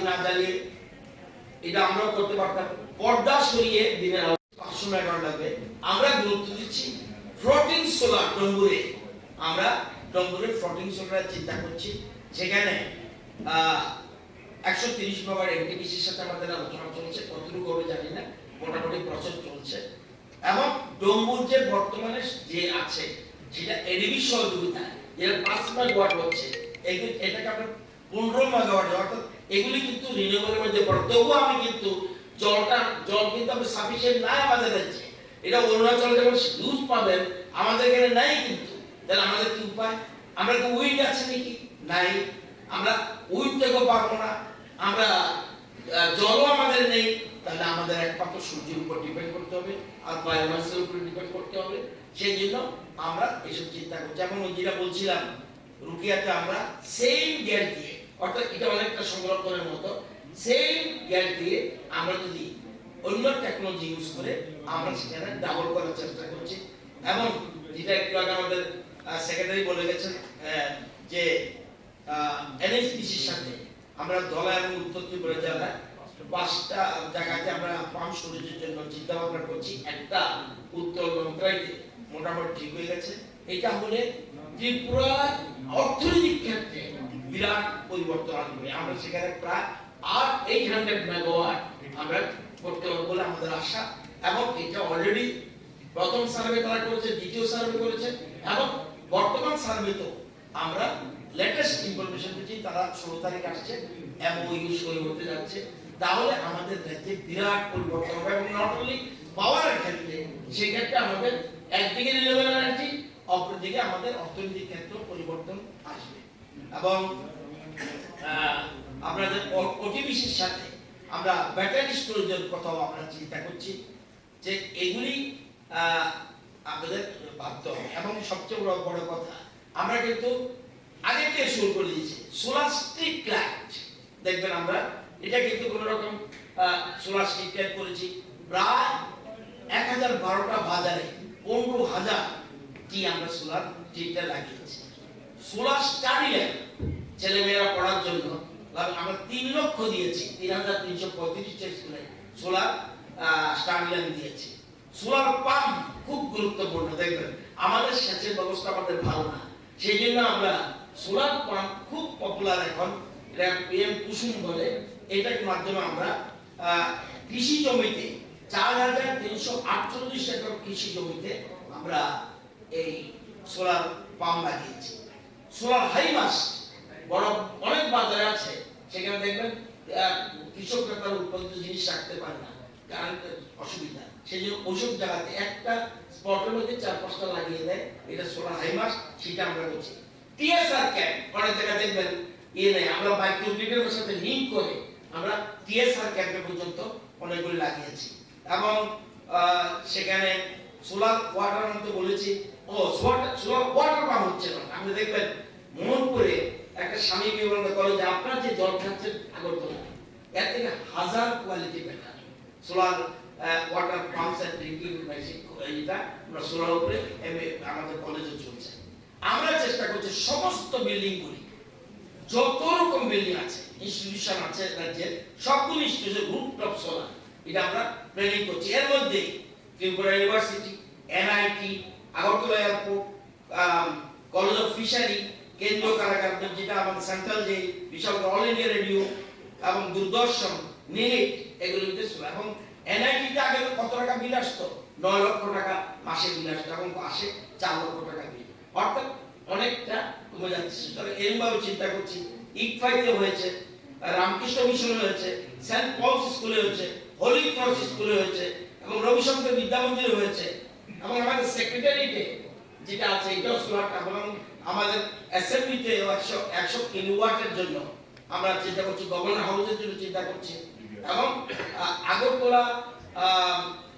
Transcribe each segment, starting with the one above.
না জ্বালিয়ে এটা আমরাও করতে পারতাম। পর্দা সরিয়ে দিনের আলো 500 মেগাওয়াট লাগবে। আমরা গুরুত্ব দিচ্ছি ফ্লোটিং সোলার ডম্বুরে। আমরা ডম্বুরে ফ্লোটিং সোলার চিন্তা করছি। সেখানে 130 মেগাওয়াট এনটিপিসির সাথে আমাদের আলোচনা চলছে, কতটুকু হবে জানি না, মোটামুটি প্রসেস চলছে। এবং ডম্বুর যে বর্তমানে যে আছে সেটা এডিবি সহযোগিতায় যেটা 5 মেগাওয়াট হচ্ছে, এটাকে আমরা 15 মেগাওয়াট, অর্থাৎ এগুলি কিন্তু রিনিউয়েবলের মধ্যে পড়ে। তবুও আমি কিন্তু জল কিন্তু আমি সাফিসিয়েন্ট নাই আমাদের রাজ্যে। এটা অরুণাচলে যেমন ইউজ পাবেন, আমাদের এখানে নাই। কিন্তু তাহলে আমাদের কি উপায়? আমরা কি উইন্ড আছে নাকি? নাই। আমরা উইন্ড থেকেও পারবো না, আমরা জলও আমাদের নেই। তাহলে আমাদের একমাত্র সূর্যের উপর ডিপেন্ড করতে হবে আর বায়োমাসের উপর ডিপেন্ড করতে হবে। সেই জন্য আমরা এসব চিন্তা করছি। যেমন ওই যেটা বলছিলাম, রুকিয়াতে আমরা সেম গ্যাস দিয়ে, অর্থাৎ এটা অনেকটা সংরক্ষণের মতো, সেম গ্যাস দিয়ে আমরা যদি অন্য টেকনোলজি ইউজ করে আমরা সেখানে ডাবল করার চেষ্টা করছি। এবং যেটা একটু আগে আমাদের সেক্রেটারি বলে গেছেন যে এনএসপিসির সাথে আমরা ধলা এবং উত্তর ত্রিপুরা জেলায় 5টা জায়গাতে আমরা পাম্প স্টোরেজের জন্য চিন্তা ভাবনা করছি। একটা উত্তর লঙ্কাইতে মোটামুটি ঠিক হয়ে গেছে। এটা হলে ত্রিপুরার অর্থনৈতিক ক্ষেত্রে বিরাট পরিবর্তন আসবে। আমরা সেখানে প্রায় 800 মেগাওয়াট আমরা করতে পারবো বলে আমাদের আশা। এবং এটা অলরেডি প্রথম সার্ভে তারা করেছে, দ্বিতীয় সার্ভে করেছে, এবং বর্তমান সার্ভে তো আমরা লেটেস্ট ইনফরমেশন পেয়েছি তারা 16 তারিখ আসছে এমওইউ সই হতে যাচ্ছে। তাহলে আমাদের রাজ্যে বিরাট পরিবর্তন হবে। এবং নট অনলি পাওয়ারের ক্ষেত্রে, সেক্ষেত্রে আমাদের একদিকে রিনিউয়েবল এনার্জি, অপরদিকে আমাদের অর্থনৈতিক ক্ষেত্রে পরিবর্তন আসবে। এবং আপনাদের ওটিবিসির সাথে আমরা ব্যাটারি স্টোরেজের কথাও আমরা চিন্তা করছি যে এগুলি আপনাদের ভাবতে হবে। এবং সবচেয়ে বড় কথা, আমরা কিন্তু আগে থেকে শুরু করে দিয়েছি সোলার স্ট্রিট লাইট। দেখবেন আমরা এটা কিন্তু কোন রকম সোলার স্ট্রিট লাইট করেছি প্রায় 1012টা বাজারে 15,000টি আমরা সোলার স্ট্রিট লাইট লাগিয়েছি। সোলার স্টাডি ল্যাব ছেলেমেয়েরা পড়ার জন্য আমরা 3 লক্ষ দিয়েছি, 3335 স্কুলে সোলার স্টাডি ল্যাব দিয়েছি। সোলার পাম্প খুব গুরুত্বপূর্ণ। দেখবেন আমাদের সেচের ব্যবস্থা আমাদের ভালো না, সেই জন্য আমরা সোলার পাম্প খুব পপুলার এখন, এটা পিএম কুসুম বলে। এটার মাধ্যমে আমরা কৃষি জমিতে 4348 একর কৃষি জমিতে আমরা এই সোলার পাম্প লাগিয়েছি। সোলার হাইমাস্ট বড় অনেক বাজারে আছে, সেখানে দেখবেন কৃষকরা তার উৎপাদিত জিনিস রাখতে পারে না, কারণ অসুবিধা। সেই জন্য ওইসব জায়গাতে একটা স্পটের মধ্যে 4-5টা লাগিয়ে দেয়। এটা সোলার হাইমাস্ট, সেটা আমরা করছি। টিএসআর ক্যাম্প অনেক জায়গায় দেখবেন নেই, আমরা মাইক্রোগ্রিডের সাথে লিঙ্ক করে আমরা টিএসআর ক্যাম্পে পর্যন্ত অনেকগুলি লাগিয়েছি। এবং সেখানে সোলার ওয়াটার মধ্যে বলেছি, সোলার ওয়াটার পাম্প হচ্ছে না। আপনি দেখবেন মোহনপুরে একটা স্বামী বিবেকানন্দ কলেজে আপনার যে জল খাচ্ছেন আগরতলা, এর থেকে 1000 quality better solar water pumps and drinking machine. এটা আমরা সোলার উপরে আমাদের কলেজে চলছে। আমরা চেষ্টা করছি সমস্ত বিল্ডিং গুলি, যত রকম বিল্ডিং আছে, ইনস্টিটিউশন আছে রাজ্যের, সবগুলো ইনস্টিটিউশন রুফটপ সোলার এটা আমরা প্ল্যানিং করছি। এর মধ্যে Tripura university, NIT, Agartala airport, college of fishery, কেন্দ্রীয় কারাগার যেটা আমাদের সেন্ট্রাল যে বিশাল অল ইন্ডিয়া রেডিও, এবং দূরদর্শন, নিট, এগুলিতে সোলার। এবং এনআইটিতে আগে কত টাকা বিল আসতো? 9 লক্ষ টাকা মাসে বিল আসতো, এবং আসে 4 লক্ষ টাকা বিল, অর্থাৎ অনেকটা কমে যাচ্ছে। এরকমভাবে চিন্তা করছি ইকফাইতে হয়েছে, রামকৃষ্ণ মিশনে হয়েছে, সেন্ট পলস স্কুলে হয়েছে, হোলি ক্রস স্কুলে হয়েছে, এবং রবিশঙ্কর বিদ্যা মন্দিরে হয়েছে। এবং আমাদের সেক্রেটারিতে যেটা আছে এটাও সোলার। এবং আমাদের অ্যাসেম্বলিতে 100 কিলোওয়াটের জন্য আমরা চিন্তা করছি, গভর্নর হাউসের জন্য চিন্তা করছি। এবং আগরতলা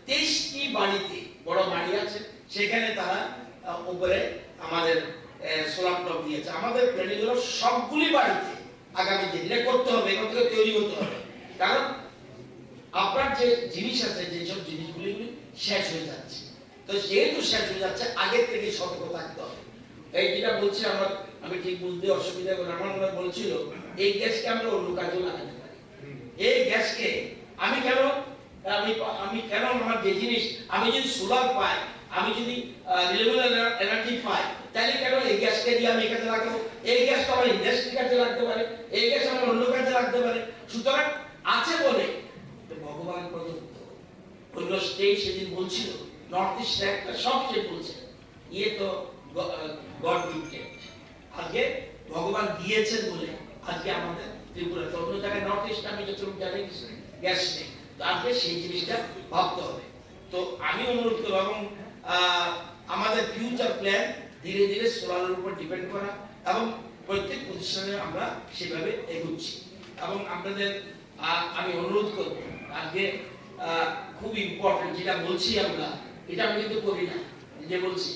23টি বাড়িতে বড় বাড়ি আছে, সেখানে তারা উপরে আমাদের সোলার টপ দিয়েছে। আমাদের প্ল্যানিং হলো সবগুলি বাড়িতে আগামী দিনে করতে হবে, এখান থেকে তৈরি হতে হবে। কারণ আপনার যে জিনিস আছে, যেসব জিনিসগুলি শেষ হয়ে যাচ্ছে, তো যেহেতু শেষ হয়ে যাচ্ছে আগের থেকে সতর্ক থাকতে হবে। এই যেটা বলছি আমি ঠিক বুঝতে অসুবিধা করে, আমার মনে বলছিল এই গ্যাসকে আমরা অন্য কাজেও লাগাতে পারি। গ্যাসকে আমি কেন আমি কেন আমার যে জিনিস আমি যদি সোলার পাই, আমি যদি রিনিউয়েবল এনার্জি পাই, তাহলে কেন এই গ্যাসকে দিয়ে আমি কাজে লাগাবো? এই গ্যাসটা আমার ইন্ডাস্ট্রি কাজে লাগতে পারে, এই গ্যাস আমার অন্য কাজে লাগতে পারে। সুতরাং আছে বলে ভগবান প্রদত্ত। অন্য স্টেট সেদিন বলছিল, নর্থ ইস্ট একটা সব স্টেট বলছে ইয়ে তো গড গিফটেড। আজকে ভগবান দিয়েছেন বলে আজকে আমাদের ত্রিপুরা, অন্য জায়গায় নর্থ ইস্ট আমি যতটুকু জানি গ্যাস নেই। তো আজকে সেই জিনিসটা ভাবতে হবে। তো আমি অনুরোধ করব এবং আমাদের ফিউচার প্ল্যান ধীরে ধীরে সোলারের উপর ডিপেন্ড করা এবং প্রত্যেক প্রতিষ্ঠানে আমরা সেভাবে এগোচ্ছি। এবং আপনাদের আমি অনুরোধ করব, আজকে খুব ইম্পর্টেন্ট যেটা বলছি আমরা, এটা আমি কিন্তু করি না, যে বলছি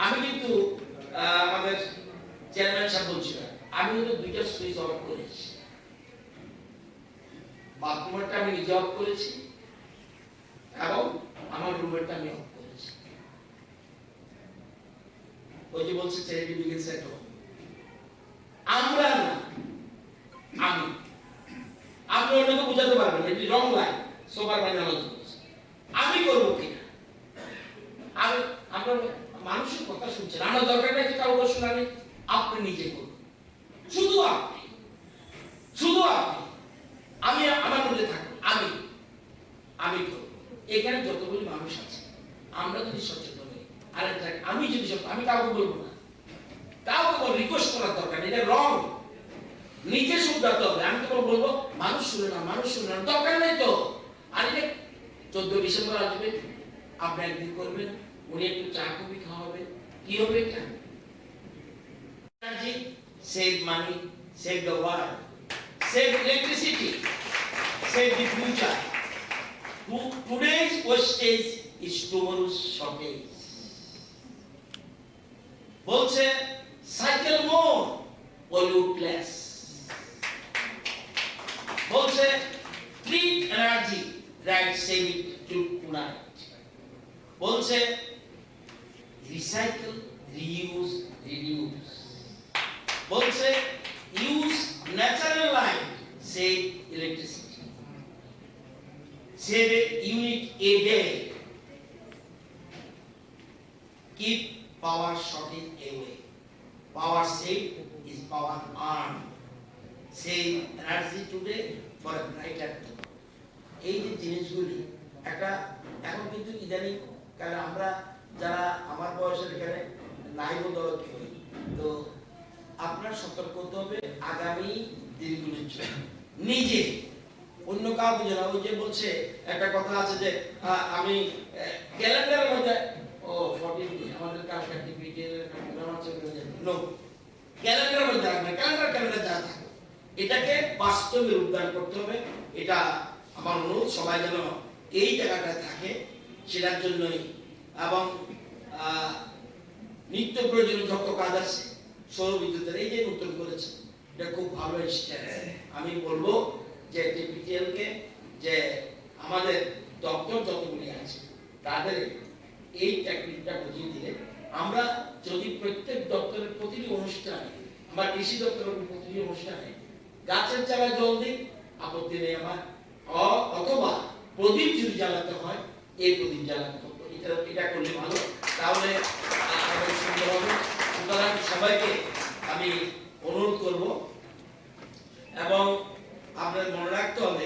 আমি কিন্তু আমাদের চেয়ারম্যান সাহেব বলছিল আমি কিন্তু দুইটা সুইচ অফ করেছি। বাথরুমটা আমি নিজে অফ করেছি এবং আমার রুমেরটা আমি অফ করেছি। ওই যে বলছে চ্যারিটি বিগিনস এট হোম, আমরা না, আমি আপনি অন্যকে বোঝাতে পারবেন এটি রং লাইন, সোবার লাইন আলোচনা করছি। আমি করবো কিনা, আমি আমরা মানুষের কথা শুনছেন, আমার দরকার নাই যে কারো কথা শোনালে, আপনি নিজে করুন, শুধু আপনি, শুধু আপনি। আমি আমার মধ্যে থাকুন, আমি করব। এখানে যতগুলি মানুষ আছে আমরা যদি সচেতন হই, আর আমি যদি আমি কাউকে বলবো না, কাউকে রিকোয়েস্ট করার দরকার নেই, এটা রং। নিজে শুনতে হবে। আমি তো বলবো মানুষ শুনে না, মানুষ শুনে না, দরকার নেই তো। আর এটা 14 ডিসেম্বর আসবে, আপনি একদিন করবেন, উনি একটু চা কফি খাওয়াবেন, কি হবে এটা? Save money, save the world, save electricity, save the future. Today's wastage is tomorrow's shortage. বলছে cycle more, pollute less. বলছে treat energy, right, save it tonight. বলছে recycle, reuse, reduce. বলছে use natural light, save electricity, save a unit a day, keep power shortage away. Power saved is power earned. Save energy today for a brighter tomorrow. এই যে জিনিসগুলি একটা এখন কিন্তু ইদানিং, কারণ আমরা যারা আমার বয়সের এখানে নাইব দল কেউ, তো আপনার সতর্ক হতে হবে আগামী দিনগুলোর জন্য, নিজে, অন্য কাউকে জানা। ওই যে বলছে একটা কথা আছে যে আমি ক্যালেন্ডারের মধ্যে 14 দিন আমাদের কাজ অ্যাক্টিভিটির প্রোগ্রাম আছে, নো, ক্যালেন্ডারের মধ্যে রাখবেন, ক্যালেন্ডার যা থাকে এটাকে বাস্তবে রূপদান করতে হবে। এটা আমার অনুরোধ, সবাই যেন এই জায়গাটায় থাকে সেটার জন্যই। এবং নিত্য প্রয়োজনীয় যত কাজ আছে সৌর বিদ্যুতের, এই যে নতুন করেছে এটা খুব ভালো স্টেপ। আমি বলবো যে টিপিটিএল কে, যে আমাদের দপ্তর যতগুলি আছে তাদের এই টেকনিকটা বুঝিয়ে দিলে আমরা যদি প্রত্যেক দপ্তরের প্রতিটি অনুষ্ঠানে, আমার কৃষি দপ্তরের প্রতিটি অনুষ্ঠানে গাছের চারা জল দিই, আপত্তি নেই আমার, অথবা প্রদীপ যদি জ্বালাতে হয় এই প্রদীপ জ্বালাতে হবে, এটা করলে ভালো, তাহলে সুন্দর হবে। সুতরাং সবাইকে আমি অনুরোধ করব এবং আপনার মনে রাখতে হবে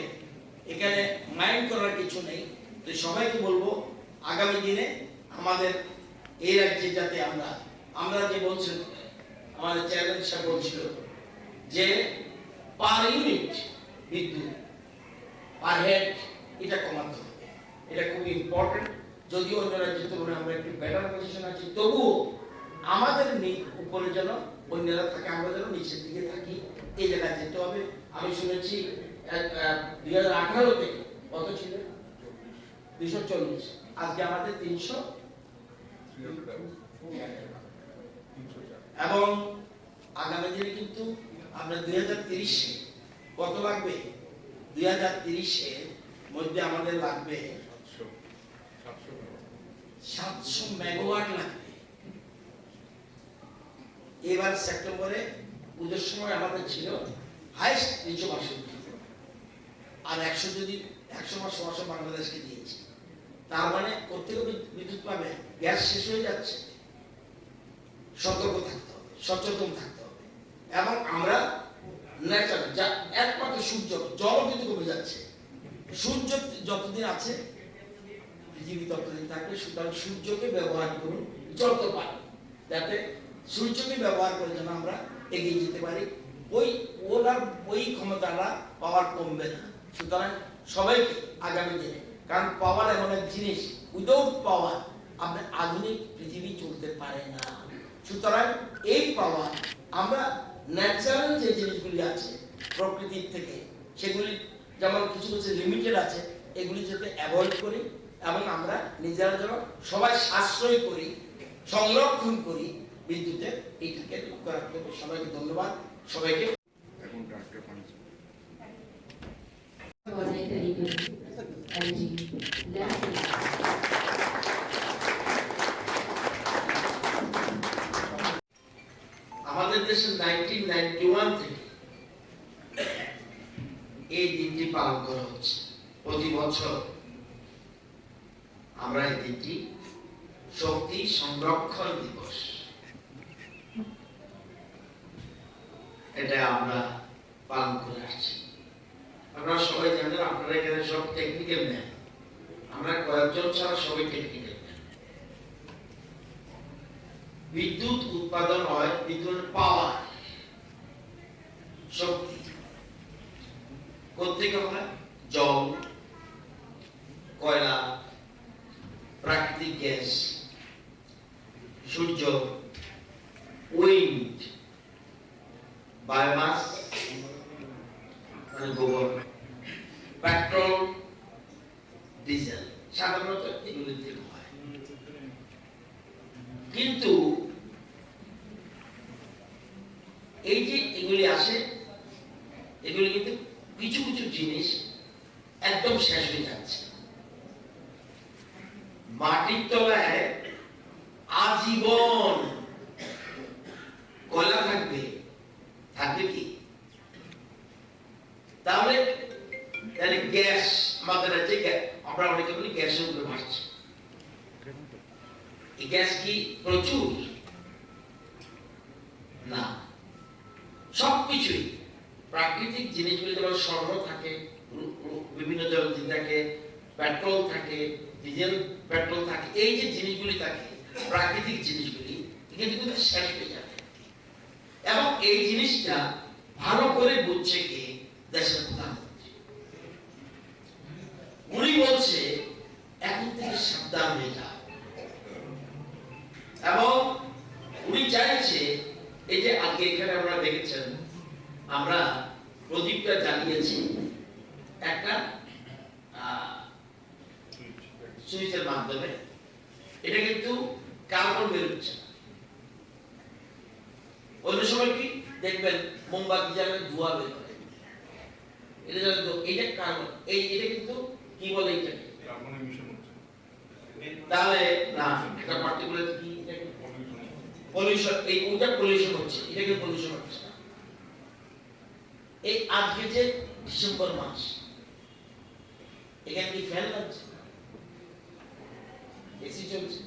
এখানে মাইন্ড করার কিছু নেই। তো সবাইকে বলবো আগামী দিনে আমাদের এই রাজ্যে যাতে আমরা যে বলছেন, আমাদের চেয়ারম্যান সাহেব বলছিল যে পার ইউনিট বিদ্যুৎ, পার হেড এটা কমাতে হবে, এটা খুব ইম্পর্টেন্ট। যদিও অন্য রাজ্যের তুলনায় আমরা একটু বেটার পজিশন আছি, তবুও আমাদের উপরে যেন অন্যরা থাকে, আমরা যেন নিচের দিকে থাকি, এই জায়গায় যেতে হবে। আমি শুনেছি 2018-তে কত ছিল? 240, আজকে আমাদের 300, এবং আগামী দিনে কিন্তু আমরা 2030-এ কত লাগবে? 2030-এর মধ্যে আমাদের লাগবে 700 মেগাওয়াট লাগবে। এবার সেপ্টেম্বরে পুজোর সময় আমাদের ছিল হাইস্ট 362, আর 100 যদি 100 মাস সমস্যা বাংলাদেশকে দিয়েছে, তার মানে কোথেকে বিদ্যুৎ পাবে? গ্যাস শেষ হয়ে যাচ্ছে। সতর্ক থাকতে হবে, সচেতন থাকতে হবে। এবং আমরা ন্যাচারাল যা একমাত্র সূর্য, জল কিন্তু কমে যাচ্ছে, সূর্য যতদিন আছে পৃথিবী ততদিন থাকবে। সুতরাং সূর্যকে ব্যবহার করুন যত পারি, যাতে সূর্যকে ব্যবহার করে যেন আমরা এগিয়ে যেতে পারি। ওই ক্ষমতাটা পাওয়ার কমবে না। সুতরাং সবাইকে আগামী দিনে, কারণ পাওয়ার এমন এক জিনিস, উইদাউট পাওয়ার আপনি আধুনিক পৃথিবী চলতে পারে না। সুতরাং এই পাওয়ার আমরা ন্যাচারাল যে জিনিসগুলি আছে প্রকৃতির থেকে, সেগুলি যেমন কিছু কিছু লিমিটেড আছে, এগুলি যাতে অ্যাভয়েড করি এবং আমরা নিজেরা যেন সবাই সাশ্রয় করি, সংরক্ষণ করি বিদ্যুতের, এইটাকে লক্ষ্য রাখতে হবে। সবাইকে ধন্যবাদ। সবাইকে আমাদের দেশে 1991 থেকে এই দিনটি পালন করা হচ্ছে। প্রতি বছর আমরা এই দিনটি শক্তি সংরক্ষণ দিবস, এটা আমরা পালন করে আসছি। আপনারা সবাই জানেন, আপনারা এখানে সব টেকনিক্যাল ম্যান, আমরা কয়েকজন ছাড়া সবাই টেকনিক্যাল ম্যান। বিদ্যুৎ উৎপাদন হয়, বিদ্যুতের পাওয়ার, শক্তি কোথেকে হয়? জল, কয়লা, প্রাকৃতিক গ্যাস, সূর্য, উইন্ড, বায়োমাস মানে গোবর, পেট্রোল, ডিজেল, সাধারণত এগুলি থেকে হয়। কিন্তু এই যে এগুলি আসে, এগুলি কিন্তু কিছু কিছু জিনিস একদম শেষ হয়ে যাচ্ছে। মাটির তলায় আজীবন কয়লা থাকবে, থাকবে কি? তাহলে গ্যাস আমাদের আছে, আমরা অনেকে বলি গ্যাসের উপরে ভাসছে। এই গ্যাস কি প্রচুর? না, সবকিছুই প্রাকৃতিক জিনিসগুলি, যেমন স্বর্ণ থাকে, বিভিন্ন জ্বালানি থাকে, পেট্রোল থাকে, ডিজেল, পেট্রোল থাকে, এই যে জিনিসগুলি থাকে প্রাকৃতিক জিনিসগুলি, কিন্তু শেষ হয়ে যাবে। এবং এই জিনিসটা ভালো করে বুঝছে কে? দেশের প্রধানমন্ত্রী। উনি বলছে এখন থেকে সাবধান হয়ে যাও, এবং উনি চাইছে, এই যে আজকে এখানে আমরা দেখেছেন, আমরা প্রদীপটা জ্বালিয়েছি একটা সুইচের মাধ্যমে, এটা কিন্তু কার্বন বেরোচ্ছে। অন্য সময় কি দেখবেন মোমবাতি জ্বালালে ধোঁয়া বের হয়, এটা জানেন, এইটা কার্বন, এটা কিন্তু কি বলে, এটাকে কার্বন এমিশন হচ্ছে। তাহলে না, এটা পার্টিকুলার কি, পলিউশন, এই ওটা পলিউশন হচ্ছে, এটাকে পলিউশন হচ্ছে। এই আজকে যে ডিসেম্বর মাস, এখানে কি ফ্যান লাগছে? এসি চলছে?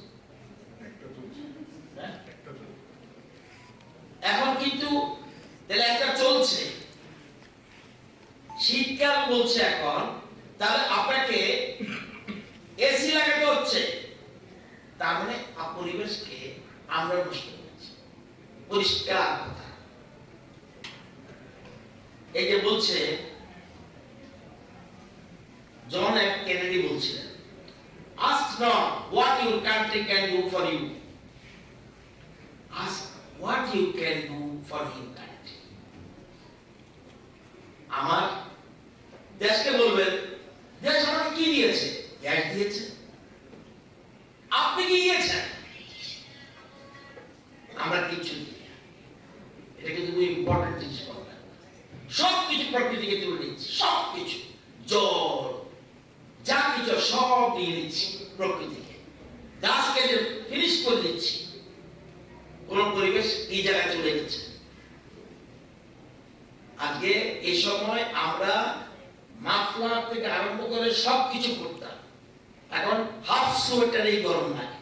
এখন কিন্তু তাহলে একটা চলছে, শীতকাল বলছে এখন, তাহলে আপনাকে এসি লাগাতে হচ্ছে। তার মানে পরিবেশকে আমরা নষ্ট করছি। পরিষ্কার কথা, এই যে বলছে জন এফ কেনেডি বলছিলেন, ask not what your country can do for you, ask what you can do for your country. আমার দেশকে বলবেন, দেশ আমাকে কি দিয়েছে? গ্যাস দিয়েছে। আপনি কি দিয়েছেন? আমরা কিছু দিই। এটা কিন্তু খুব ইম্পর্টেন্ট জিনিস। সবকিছু প্রকৃতিকে তুলে নিচ্ছি, সবকিছু, জল যা কিছু সব নিয়ে নিচ্ছি প্রকৃতিকে, গাছকে ফিনিশ করে দিচ্ছি। কোন পরিবেশ এই জায়গায় চলে গেছে। আজকে এই সময় আমরা মাফলার থেকে আরম্ভ করে সবকিছু করতাম। এখন হাফ সোয়েটারেই গরম লাগে।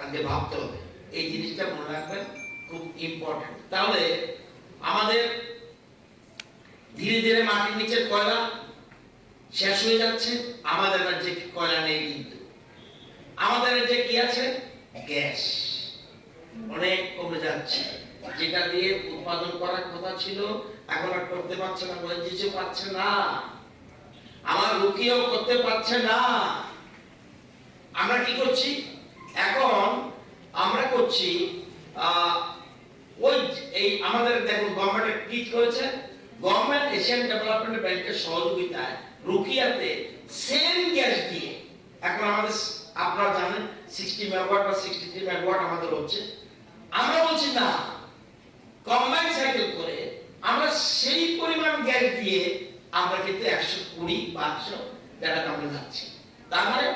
আগে ভাবতে হবে, এই জিনিসটা মনে রাখবেন, খুব ইম্পর্টেন্ট। তাহলে আমাদের ধীরে ধীরে মাটির নিচের কয়লা শেষ হয়ে যাচ্ছে। আমাদের রাজ্যে কয়লা নেই, কিন্তু আমাদের রাজ্যে কি আছে? গ্যাস অনেক কমে যাচ্ছে। যেটা দিয়ে উৎপাদন করার কথা ছিল এখন আর করতে পারছে না, বলে কিছু পাচ্ছে না, আমার রুকিও করতে পারছে না। আমরা কি করছি এখন? আমরা করছি ওই এই আমাদের দেখো গভর্নমেন্ট কি করেছে, গভর্নমেন্ট এশিয়ান ডেভেলপমেন্ট ব্যাংকের সহযোগিতায় রুকিয়াতে সেম গ্যাস দিয়ে এখন আমাদের, আপনারা জানেন 60 মেগাওয়াট বা 63 মেগাওয়াট আমাদের হচ্ছে। আমরা বলছি না, কম্বাইন সাইকেল করে আমরা সেই পরিমাণ গ্যাস দিয়ে আমরা কিন্তু 120 বা 100 টাকা আমরা যাচ্ছি। তার মানে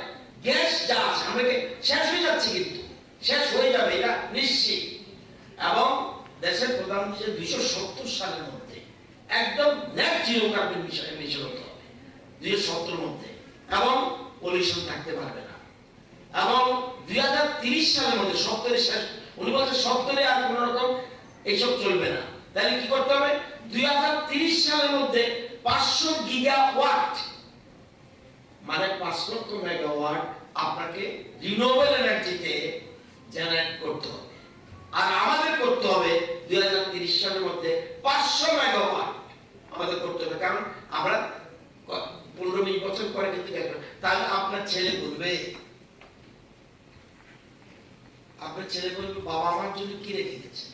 গ্যাস যা আছে আমরা শেষ হয়ে যাচ্ছে, কিন্তু শেষ হয়ে যাবে এটা নিশ্চিত। এবং দেশের প্রধানমন্ত্রী 270 সালের মধ্যে একদম নেট জিরো কার্বন এমিশন হতে হবে 270 মধ্যে, এবং পলিউশন থাকতে পারবে না। এবং 2030 সালের মধ্যে 70 শেষ, উনি বলছে 70 আর কোন রকম এইসব চলবে না। তাহলে কি করতে হবে? 2030 সালের মধ্যে 500 গিগাওয়াট, মানে 5 লক্ষ মেগাওয়াট আপনাকে রিনিউয়েবল এনার্জিতে জেনারেট করতে হবে। আর আমাদের করতে হবে 2030 সালের মধ্যে 500 মেগাওয়াট আমাদের করতে হবে। কারণ আমরা 15-20 বছর পরে কিন্তু তাহলে আপনার ছেলে বলবে, বাবা আমার জন্য কি রেখে গেছে?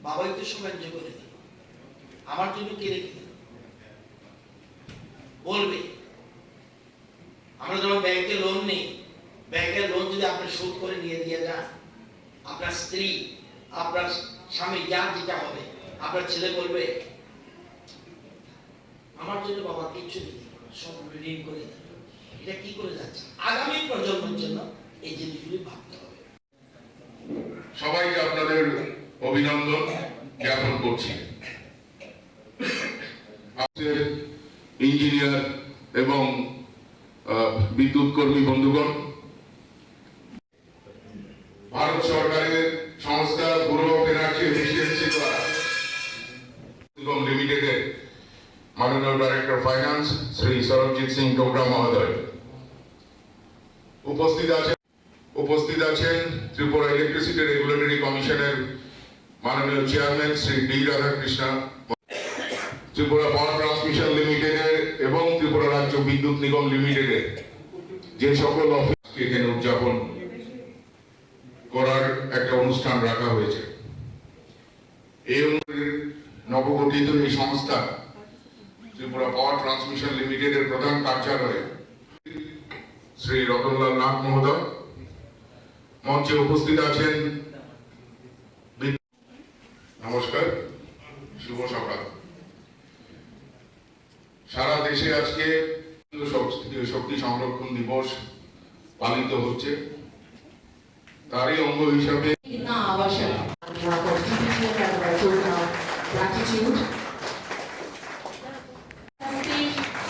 বাবাই তো সৌভাগ্য করে দিল, আমার জন্য কি রেখে দিল বলবে। আমরা যখন ব্যাংকে লোন নেই, ব্যাংকের লোন যদি আপনি শোধ করে নিয়ে দিয়ে যান, আপনার স্ত্রী, আপনার স্বামী, যার যেটা হবে, আপনার ছেলে বলবে আমার জন্য বাবা কিচ্ছু নেই, সব ঋণ করে দিল। এটা কি করে যাচ্ছে? আগামী প্রজন্মের জন্য এই জিনিসগুলি ভাবতে হবে। সবাইকে আপনাদের অভিনন্দন জ্ঞাপন করছি। ইঞ্জিনিয়ার এবং বিদ্যুৎ কর্মী বন্ধুগণ, ভারত সরকারের সংস্থা ব্যুরো অফ এনার্জি এফিসিয়েন্সি দ্বারা নিগম লিমিটেডের মাননীয় ডাইরেক্টর ফাইন্যান্স শ্রী সরবজিৎ সিং টোকরা মহোদয় উপস্থিত আছেন ত্রিপুরা ইলেকট্রিসিটি রেগুলেটরি কমিশনের মাননীয় chairman Shri D Radhakrishna, Tripura power transmission লিমিটেডের এবং ত্রিপুরা রাজ্য বিদ্যুৎ নিগম লিমিটেডের যে সকল অফিস এখানে উদযাপন করার একটা অনুষ্ঠান রাখা হয়েছে। এই নবগঠিত এই সংস্থা ত্রিপুরা পাওয়ার ট্রান্সমিশন লিমিটেডের প্রধান কার্যালয়ে শ্রী রতনলাল নাথ মহোদয়, মঞ্চে উপস্থিত আছেন। নমস্কার, শুভ সকাল। সারা দেশে আজকে শক্তি সংরক্ষণ দিবস পালিত হচ্ছে। তারই অঙ্গ হিসাবে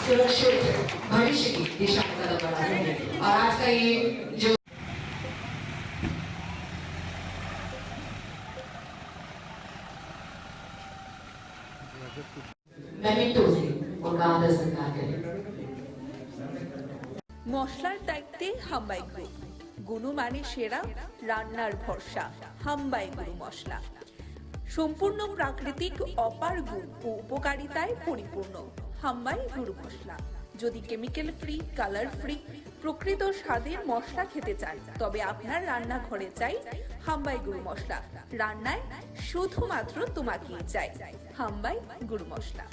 सुरक्षित भविष्य की दिशा में कदम बढ़ा रहे हैं। और आज का ये जो उनका आदर सत्कार करें। মশলার দায়িত্বে হাম্বাই গ্রুপ, গুণমানে সেরা, রান্নার ভরসা। হাম্বাই গুরু মশলা সম্পূর্ণ প্রাকৃতিক, অপার গুণ ও উপকারিতায় পরিপূর্ণ। হাম্বাই গুরু মশলা। যদি কেমিক্যাল ফ্রি, কালার ফ্রি, প্রকৃত স্বাদের মশলা খেতে চান, তবে আপনার রান্নাঘরে চাই হাম্বাই গুরু মশলা। রান্নায় শুধুমাত্র তোমাকেই চাই হাম্বাই গুরু মশলা।